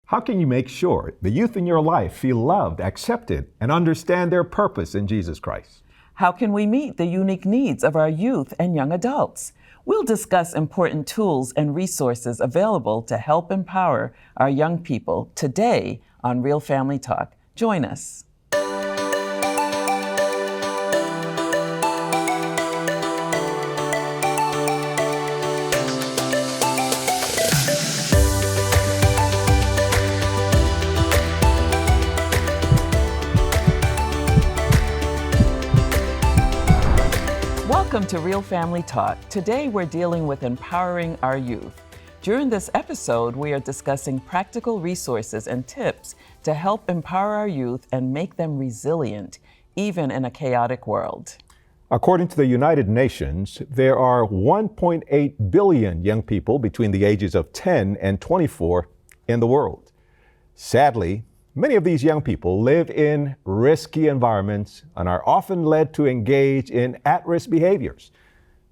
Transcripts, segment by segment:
How can you make sure the youth in your life feel loved, accepted, and understand their purpose in Jesus Christ? How can we meet the unique needs of our youth and young adults? We'll discuss important tools and resources available to help empower our young people today on Real Family Talk. Join us. Welcome to Real Family Talk. Today we're dealing with empowering our youth. During this episode, we are discussing practical resources and tips to help empower our youth and make them resilient, even in a chaotic world. According to the United Nations, there are 1.8 billion young people between the ages of 10 and 24 in the world. Sadly, many of these young people live in risky environments and are often led to engage in at-risk behaviors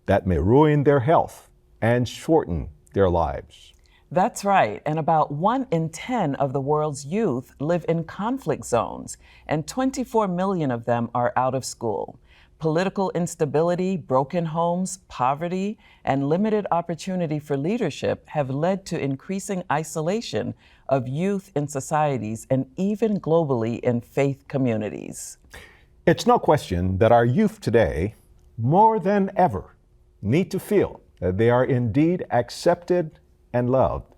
that may ruin their health and shorten their lives. That's right, and about 1 in 10 of the world's youth live in conflict zones, and 24 million of them are out of school. Political instability, broken homes, poverty, and limited opportunity for leadership have led to increasing isolation of youth in societies and even globally in faith communities. It's no question that our youth today, more than ever, need to feel that they are indeed accepted and loved.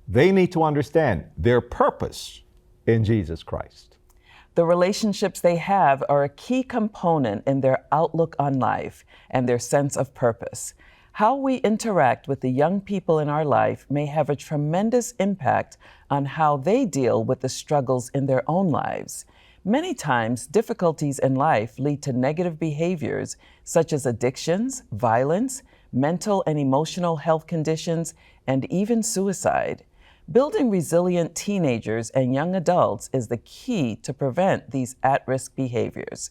They need to understand their purpose in Jesus Christ. The relationships they have are a key component in their outlook on life and their sense of purpose. How we interact with the young people in our life may have a tremendous impact on how they deal with the struggles in their own lives. Many times, difficulties in life lead to negative behaviors such as addictions, violence, mental and emotional health conditions, and even suicide. Building resilient teenagers and young adults is the key to prevent these at-risk behaviors.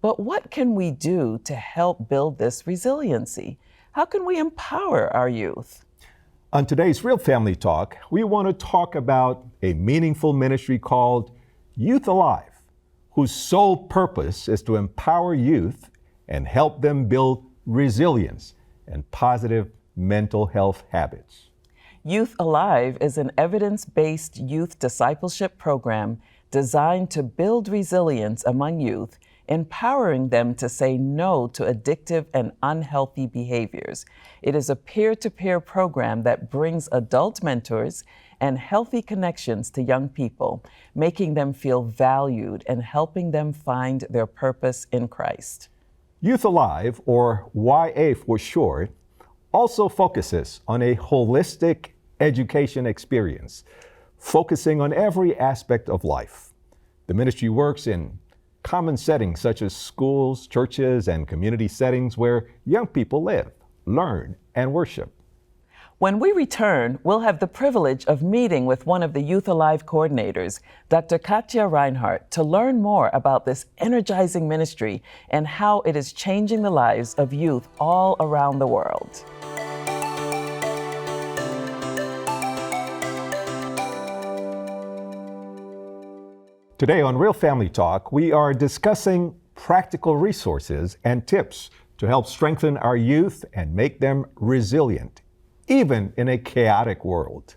But what can we do to help build this resiliency? How can we empower our youth? On today's Real Family Talk, we want to talk about a meaningful ministry called Youth Alive, whose sole purpose is to empower youth and help them build resilience and positive mental health habits. Youth Alive is an evidence-based youth discipleship program designed to build resilience among youth, empowering them to say no to addictive and unhealthy behaviors. It is a peer-to-peer program that brings adult mentors and healthy connections to young people, making them feel valued and helping them find their purpose in Christ. Youth Alive, or YA for short, also focuses on a holistic education experience, focusing on every aspect of life. The ministry works in common settings such as schools, churches, and community settings where young people live, learn, and worship. When we return, we'll have the privilege of meeting with one of the Youth Alive coordinators, Dr. Katja Reinhardt, to learn more about this energizing ministry and how it is changing the lives of youth all around the world. Today on Real Family Talk, we are discussing practical resources and tips to help strengthen our youth and make them resilient, even in a chaotic world.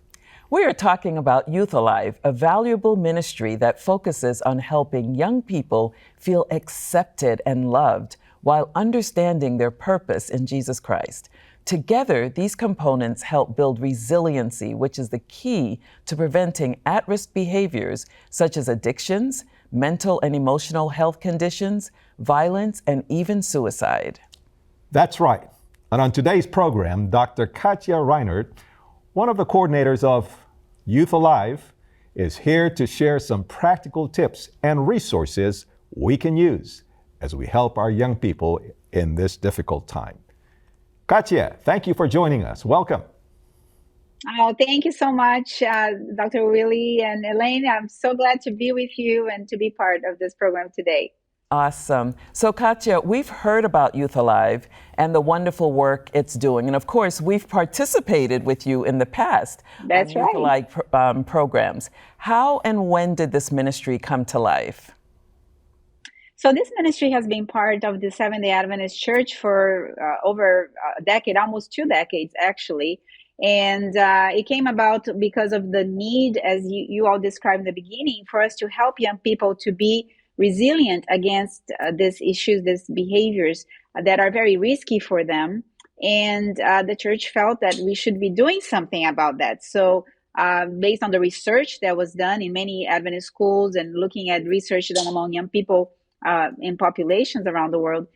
We are talking about Youth Alive, a valuable ministry that focuses on helping young people feel accepted and loved while understanding their purpose in Jesus Christ. Together, these components help build resiliency, which is the key to preventing at-risk behaviors such as addictions, mental and emotional health conditions, violence, and even suicide. That's right. And on today's program, Dr. Katja Reinhardt, one of the coordinators of Youth Alive, is here to share some practical tips and resources we can use as we help our young people in this difficult time. Katja, thank you for joining us. Welcome. Oh, thank you so much, Dr. Willie and Elaine. I'm so glad to be with you and to be part of this program today. Awesome. So, Katya, we've heard about Youth Alive and the wonderful work it's doing. And of course, we've participated with you in the past on That's Youth right. Alive programs. How and when did this ministry come to life? So this ministry has been part of the Seventh-day Adventist Church for over a decade, almost 2 decades, actually. And it came about because of the need, as you all described in the beginning, for us to help young people to be resilient against these issues, these behaviors that are very risky for them. And the church felt that we should be doing something about that. So based on the research that was done in many Adventist schools and looking at research done among young people in populations around the world,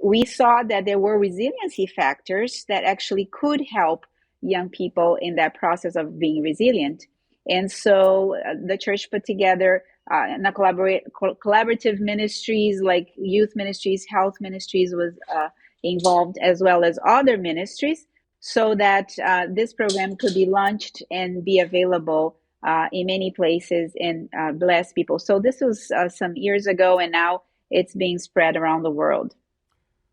we saw that there were resiliency factors that actually could help young people in that process of being resilient. And so the church put together collaborative ministries like youth ministries, health ministries was involved, as well as other ministries, so that this program could be launched and be available in many places and bless people. So this was some years ago, and now it's being spread around the world.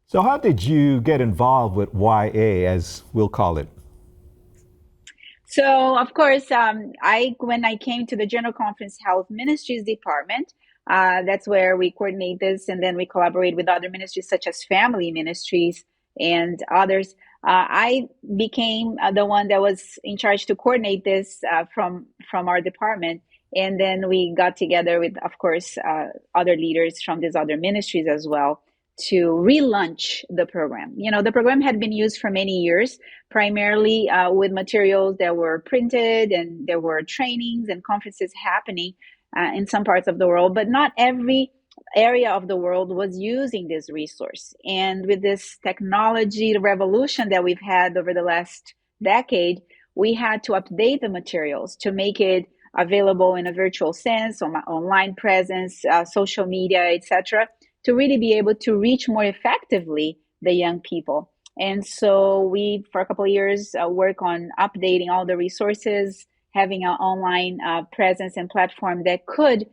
So, how did you get involved with YA, as we'll call it? So, of course, when I came to the General Conference Health Ministries Department, that's where we coordinate this, and then we collaborate with other ministries such as family ministries and others. I became the one that was in charge to coordinate this from our department, and then we got together with, of course, other leaders from these other ministries as well to relaunch the program. You know, the program had been used for many years, primarily with materials that were printed, and there were trainings and conferences happening in some parts of the world, but not every area of the world was using this resource. And with this technology revolution that we've had over the last decade, we had to update the materials to make it available in a virtual sense, on online presence, social media, etc., to really be able to reach more effectively the young people. And so we, for a couple of years, work on updating all the resources, having an online presence and platform that could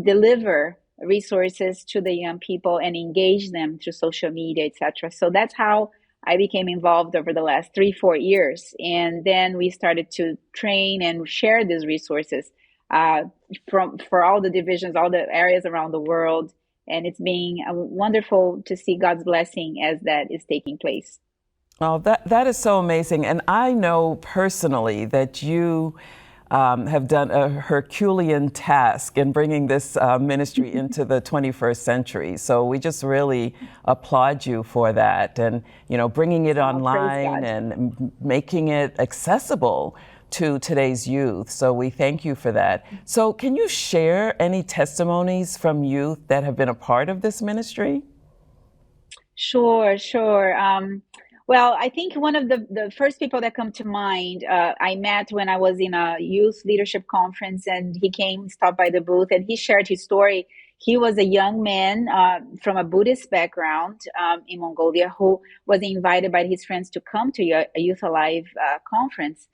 deliver resources to the young people and engage them through social media, etc. So that's how I became involved over the last 3-4 years. And then we started to train and share these resources for all the divisions, all the areas around the world. And it's being wonderful to see God's blessing as that is taking place. Oh, that is so amazing. And I know personally that you have done a Herculean task in bringing this ministry into the 21st century. So we just really applaud you for that, and bringing it online and making it accessible to today's youth. So we thank you for that. So can you share any testimonies from youth that have been a part of this ministry? Sure, sure. Well, I think one of the first people that come to mind, I met when I was in a youth leadership conference, and he came, stopped by the booth, and he shared his story. He was a young man from a Buddhist background in Mongolia who was invited by his friends to come to a Youth Alive conference,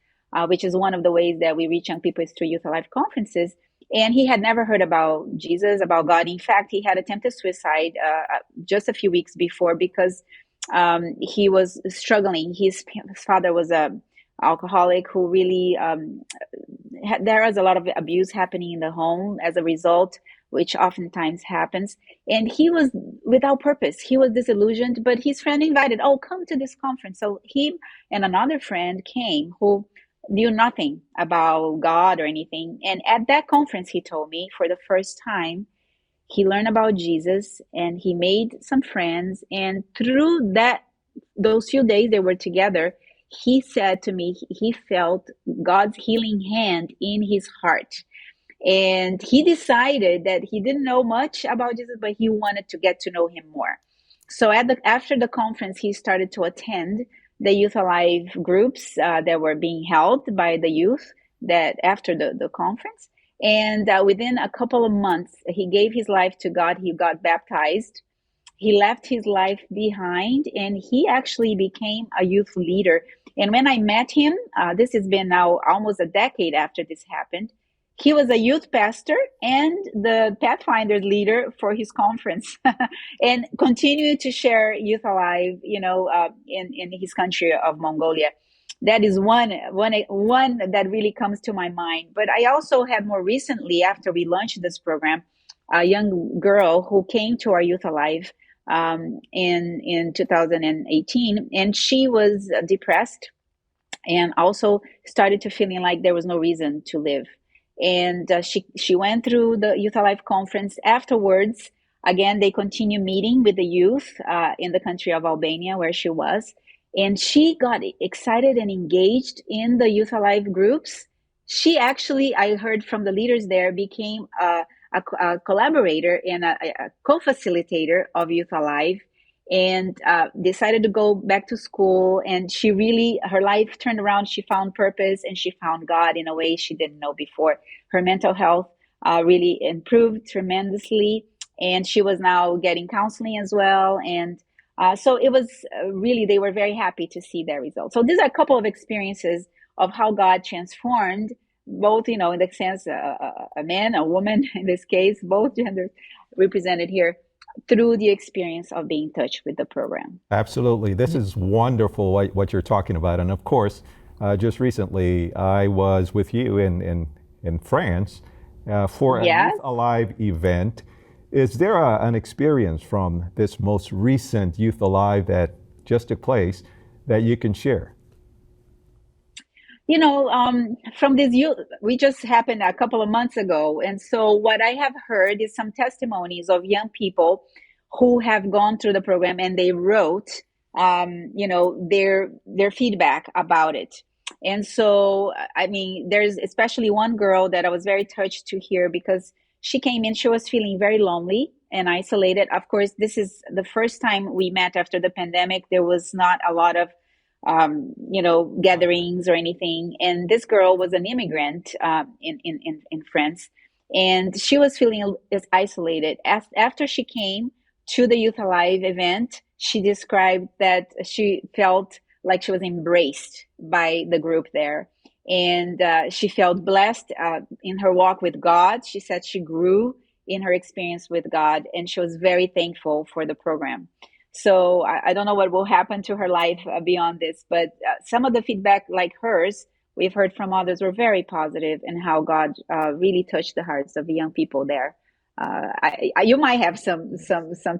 which is one of the ways that we reach young people is through Youth Alive conferences. And he had never heard about Jesus, about God. In fact, he had attempted suicide just a few weeks before because he was struggling. His father was a alcoholic who really there was a lot of abuse happening in the home as a result, which oftentimes happens. And he was without purpose. He was disillusioned, but his friend invited, "Oh, come to this conference." So he and another friend came who knew nothing about God or anything. And at that conference, he told me, for the first time, he learned about Jesus and he made some friends. And through those few days they were together, he said to me he felt God's healing hand in his heart. And he decided that he didn't know much about Jesus, but he wanted to get to know him more. So after the conference, he started to attend the Youth Alive groups that were being held by the youth that after the conference. And within a couple of months, he gave his life to God. He got baptized. He left his life behind, and he actually became a youth leader. And when I met him, this has been now almost a decade after this happened, He was a youth pastor and the Pathfinder leader for his conference, and continued to share Youth Alive, in his country of Mongolia. That is one that really comes to my mind. But I also had more recently, after we launched this program, a young girl who came to our Youth Alive in 2018, and she was depressed and also started to feeling like there was no reason to live. And she went through the Youth Alive conference. Afterwards, again, they continue meeting with the youth in the country of Albania, where she was. And she got excited and engaged in the Youth Alive groups. She actually, I heard from the leaders there, became a collaborator and a co-facilitator of Youth Alive, and decided to go back to school. And she really, her life turned around. She found purpose and she found God in a way she didn't know before. Her mental health really improved tremendously, and she was now getting counseling as well. And so it was really, they were very happy to see their results. So these are a couple of experiences of how God transformed both, in the sense, a man, a woman, in this case, both genders represented here, through the experience of being touched with the program. Absolutely. This is wonderful what you're talking about. And of course, just recently, I was with you in France for a Yes. Youth Alive event. Is there an experience from this most recent Youth Alive that just took place that you can share? From this youth, we just happened a couple of months ago. And so what I have heard is some testimonies of young people who have gone through the program, and they wrote, their feedback about it. And so, I mean, there's especially one girl that I was very touched to hear, because she came in, she was feeling very lonely and isolated. Of course, this is the first time we met after the pandemic. There was not a lot of gatherings or anything. And this girl was an immigrant in France, and she was feeling isolated. After she came to the Youth Alive event, she described that she felt like she was embraced by the group there. And she felt blessed in her walk with God. She said she grew in her experience with God, and she was very thankful for the program. So I don't know what will happen to her life beyond this, but some of the feedback, like hers, we've heard from others, were very positive, and how God really touched the hearts of the young people there. You might have some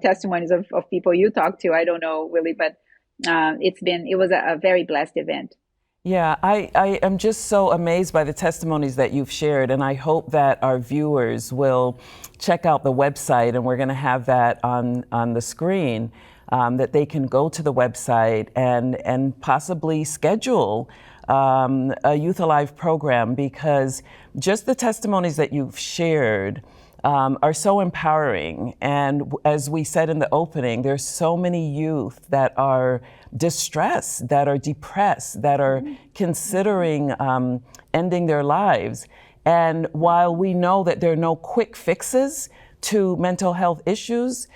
testimonies of people you talked to. I don't know, Willie, but it was a very blessed event. Yeah, I am just so amazed by the testimonies that you've shared, and I hope that our viewers will check out the website, and we're going to have that on the screen, that they can go to the website and possibly schedule a Youth Alive program, because just the testimonies that you've shared are so empowering. And as we said in the opening, there's so many youth that are distressed, that are depressed, that are considering ending their lives. And while we know that there are no quick fixes to mental health issues,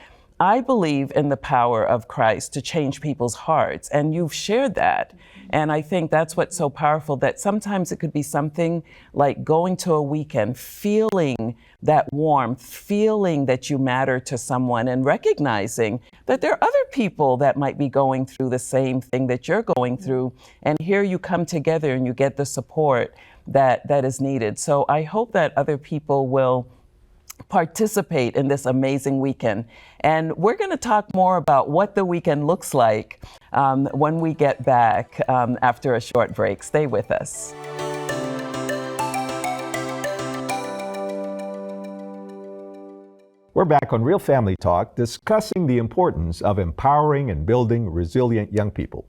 I believe in the power of Christ to change people's hearts. And you've shared that. And I think that's what's so powerful, that sometimes it could be something like going to a weekend, feeling that warmth, feeling that you matter to someone, and recognizing that there are other people that might be going through the same thing that you're going through. And here you come together and you get the support that is needed. So I hope that other people will participate in this amazing weekend. And we're going to talk more about what the weekend looks like when we get back after a short break. Stay with us. We're back on Real Family Talk, discussing the importance of empowering and building resilient young people.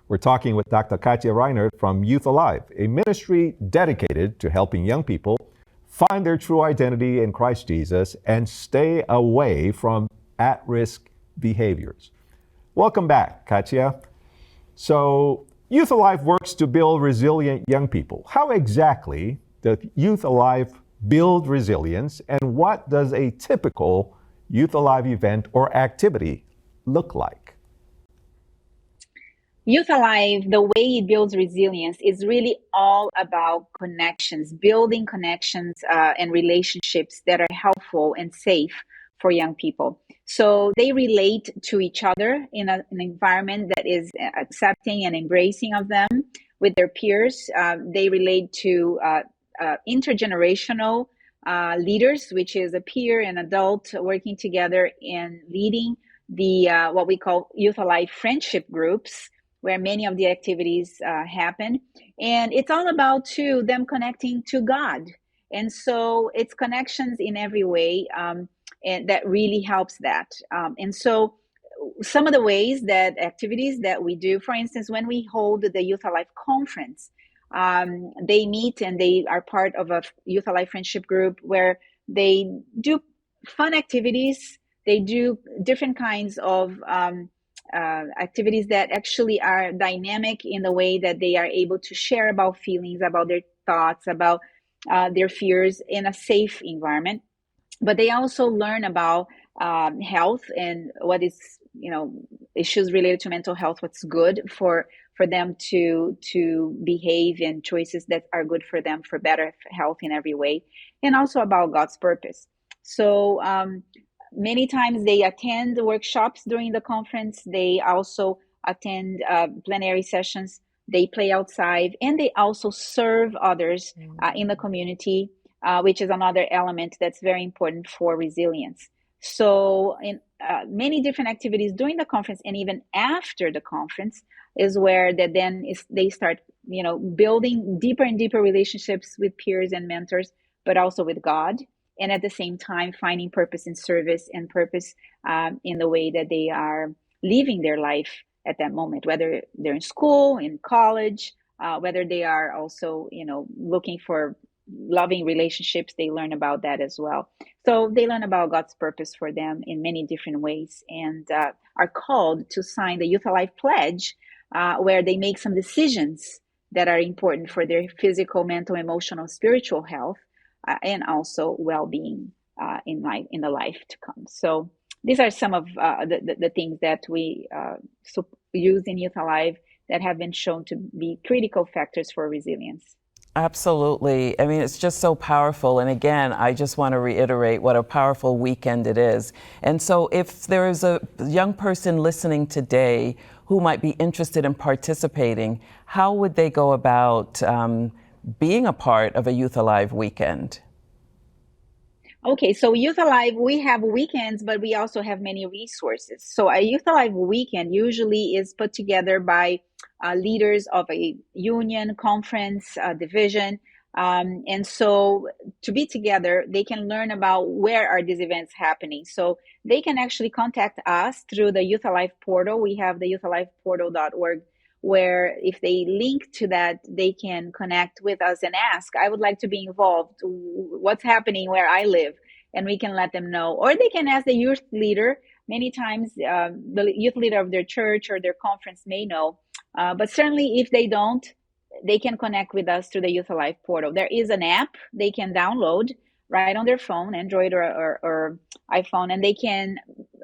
We're talking with Dr. Katja Reinert from Youth Alive, a ministry dedicated to helping young people find their true identity in Christ Jesus and stay away from at-risk behaviors. Welcome back, Katja. So, Youth Alive works to build resilient young people. How exactly does Youth Alive build resilience, and what does a typical Youth Alive event or activity look like? Youth Alive, the way it builds resilience is really all about connections, building connections and relationships that are helpful and safe for young people. So they relate to each other in an environment that is accepting and embracing of them with their peers. They relate to intergenerational leaders, which is a peer and adult working together and leading the what we call Youth Alive friendship groups, where many of the activities happen. And it's all about too them connecting to God. And so it's connections in every way, and that really helps that. And so some of the ways that activities that we do, for instance, when we hold the Youth Alive conference, they meet and they are part of a Youth Alive friendship group where they do fun activities. They do different kinds of activities that actually are dynamic in the way that they are able to share about feelings, about their thoughts, about their fears in a safe environment. But they also learn about health and what is, issues related to mental health, what's good for them to behave and choices that are good for them for better health in every way, and also about God's purpose. So many times they attend workshops during the conference. They also attend plenary sessions. They play outside, and they also serve others in the community, which is another element that's very important for resilience. So in many different activities during the conference and even after the conference is where they start, building deeper and deeper relationships with peers and mentors, but also with God. And at the same time, finding purpose in service and purpose in the way that they are living their life at that moment, whether they're in school, in college, whether they are also, looking for loving relationships. They learn about that as well. So they learn about God's purpose for them in many different ways, and are called to sign the Youth Alive Pledge, where they make some decisions that are important for their physical, mental, emotional, spiritual health, and also well-being in the life to come. So these are some of the things that we use in Youth Alive that have been shown to be critical factors for resilience. Absolutely. I mean, it's just so powerful. And again, I just want to reiterate what a powerful weekend it is. And so if there is a young person listening today who might be interested in participating, how would they go about being a part of a Youth Alive weekend? Okay, so Youth Alive, we have weekends, but we also have many resources. So a Youth Alive weekend usually is put together by leaders of a union, conference, division. And so to be together, they can learn about where are these events happening. So they can actually contact us through the Youth Alive portal. We have the youthaliveportal.org, where if they link to that, they can connect with us and ask, I would like to be involved. What's happening where I live? And we can let them know. Or they can ask the youth leader. Many times the youth leader of their church or their conference may know. But certainly if they don't, they can connect with us through the Youth Alive portal. There is an app they can download right on their phone, Android or iPhone, and they can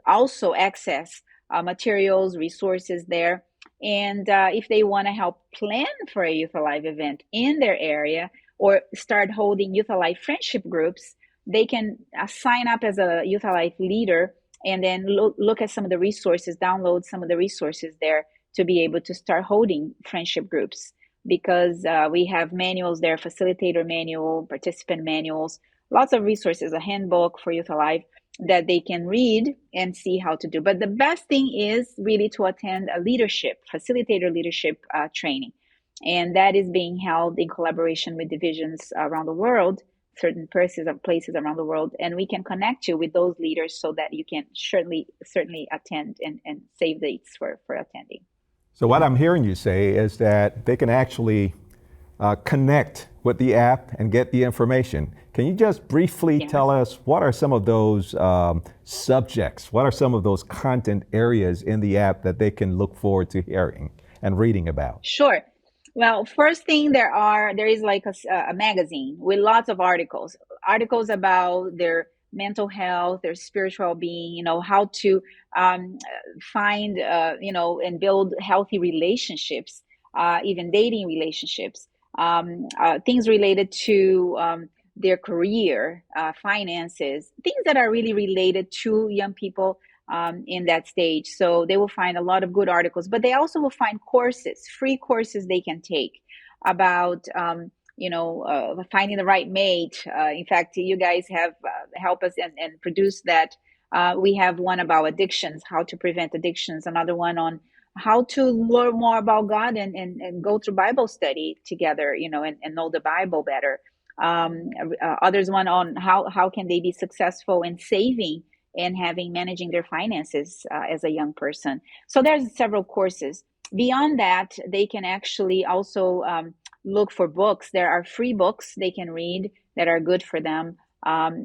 also access materials, resources there. And if they want to help plan for a Youth Alive event in their area or start holding Youth Alive friendship groups, they can sign up as a Youth Alive leader and then look at some of the resources, download some of the resources there to be able to start holding friendship groups. Because we have manuals there, facilitator manual, participant manuals, lots of resources, a handbook for Youth Alive that they can read and see how to do. But the best thing is really to attend a facilitator leadership training. And that is being held in collaboration with divisions around the world, certain places around the world. And we can connect you with those leaders so that you can certainly attend and save dates for attending. So what I'm hearing you say is that they can actually connect with the app and get the information. Can you just briefly tell us what are some of those subjects, what are some of those content areas in the app that they can look forward to hearing and reading about? Sure. Well, first thing there is like a magazine with lots of articles about their mental health, their spiritual being, how to find, and build healthy relationships, even dating relationships, things related to their career, finances, things that are really related to young people in that stage. So they will find a lot of good articles, but they also will find courses, free courses they can take about finding the right mate. In fact, you guys have helped us and produced that. We have one about addictions, how to prevent addictions, another one on how to learn more about God and go through Bible study together, and know the Bible better. Others one on how can they be successful in saving and managing their finances as a young person. So there's several courses. Beyond that, they can actually also look for books. There are free books they can read that are good for them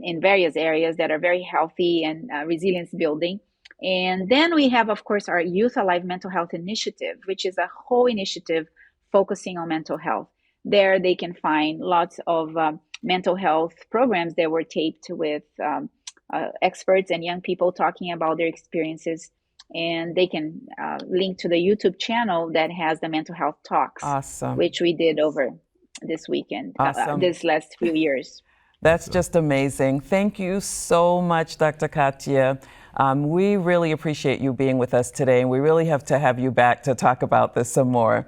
in various areas that are very healthy and resilience building. And then we have, of course, our Youth Alive Mental Health Initiative, which is a whole initiative focusing on mental health. There they can find lots of mental health programs that were taped with experts and young people talking about their experiences. And they can link to the YouTube channel that has the mental health talks, Awesome. which we did over this weekend, Awesome. this last few years. That's just amazing. Thank you so much, Dr. Katia. We really appreciate you being with us today, and we really have to have you back to talk about this some more.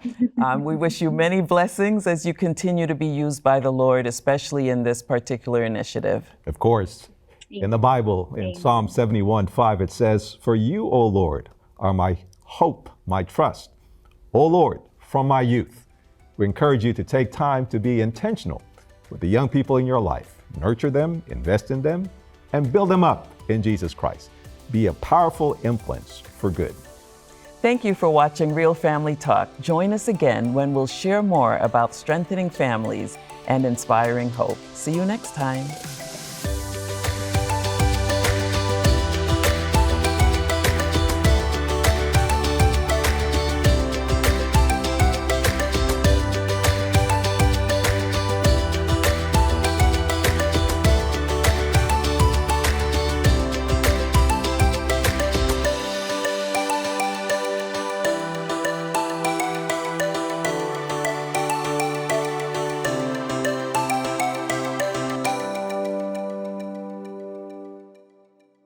We wish you many blessings as you continue to be used by the Lord, especially in this particular initiative. Of course. In the Bible, in Psalm 71:5, it says, "For you, O Lord, are my hope, my trust. O Lord, from my youth." We encourage you to take time to be intentional with the young people in your life. Nurture them, invest in them, and build them up in Jesus Christ. Be a powerful influence for good. Thank you for watching Real Family Talk. Join us again when we'll share more about strengthening families and inspiring hope. See you next time.